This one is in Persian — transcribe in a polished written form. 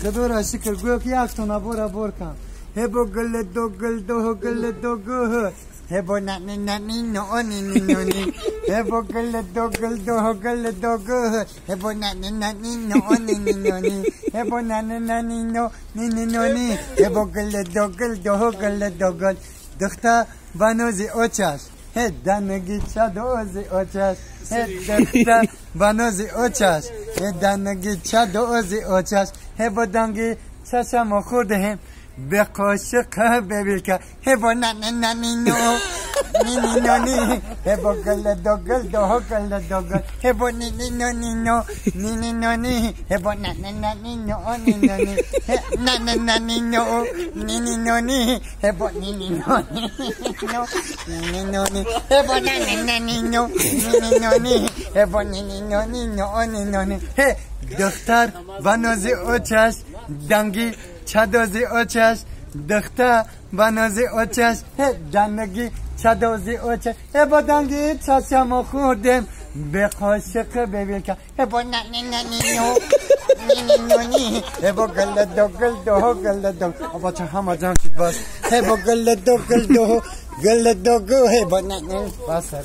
Kadora şükür gök yaktona bora borkan. Hebo gılle do gıl do gılle do gı. Hebo na ni no ni ni no ni. Hebo gılle do gıl do gılle do gı. Hebo na ni no ni ni no ni. Hebo na ni no ni no ni. Hebo gılle do gıl do gılle do gıl. Dıkta banozi oçar. He danagi chadozi oçar. He dıkta banozi oçar. He danagi chadozi oçar. He bodangi sasamo khurde به قاشق ببیلکه هبو نانی نو نینی نونی هبو گل دو گل دو گل دو گل هبو نینی نونی نو نینی نونی هبو نانی نانی نو نینی نونی نانی نو نینی نونی هبو نینی نونی نو نینی نونی هبو نانی نانی نو نینی نونی هبو نینی نونی نو نینی he دختر بنازی اوچش دنگی چادوزی اوچش دخته بنازی اوچش دنگی چادوزی اوچش با دنگی چاشمو خوردم به قاشق ببین که با نانی نانی نو نینی نونی با گل دو گل دو گل دو بچه همه جمع شد باش با گل دو گل دو گل دو گو با نانی باشه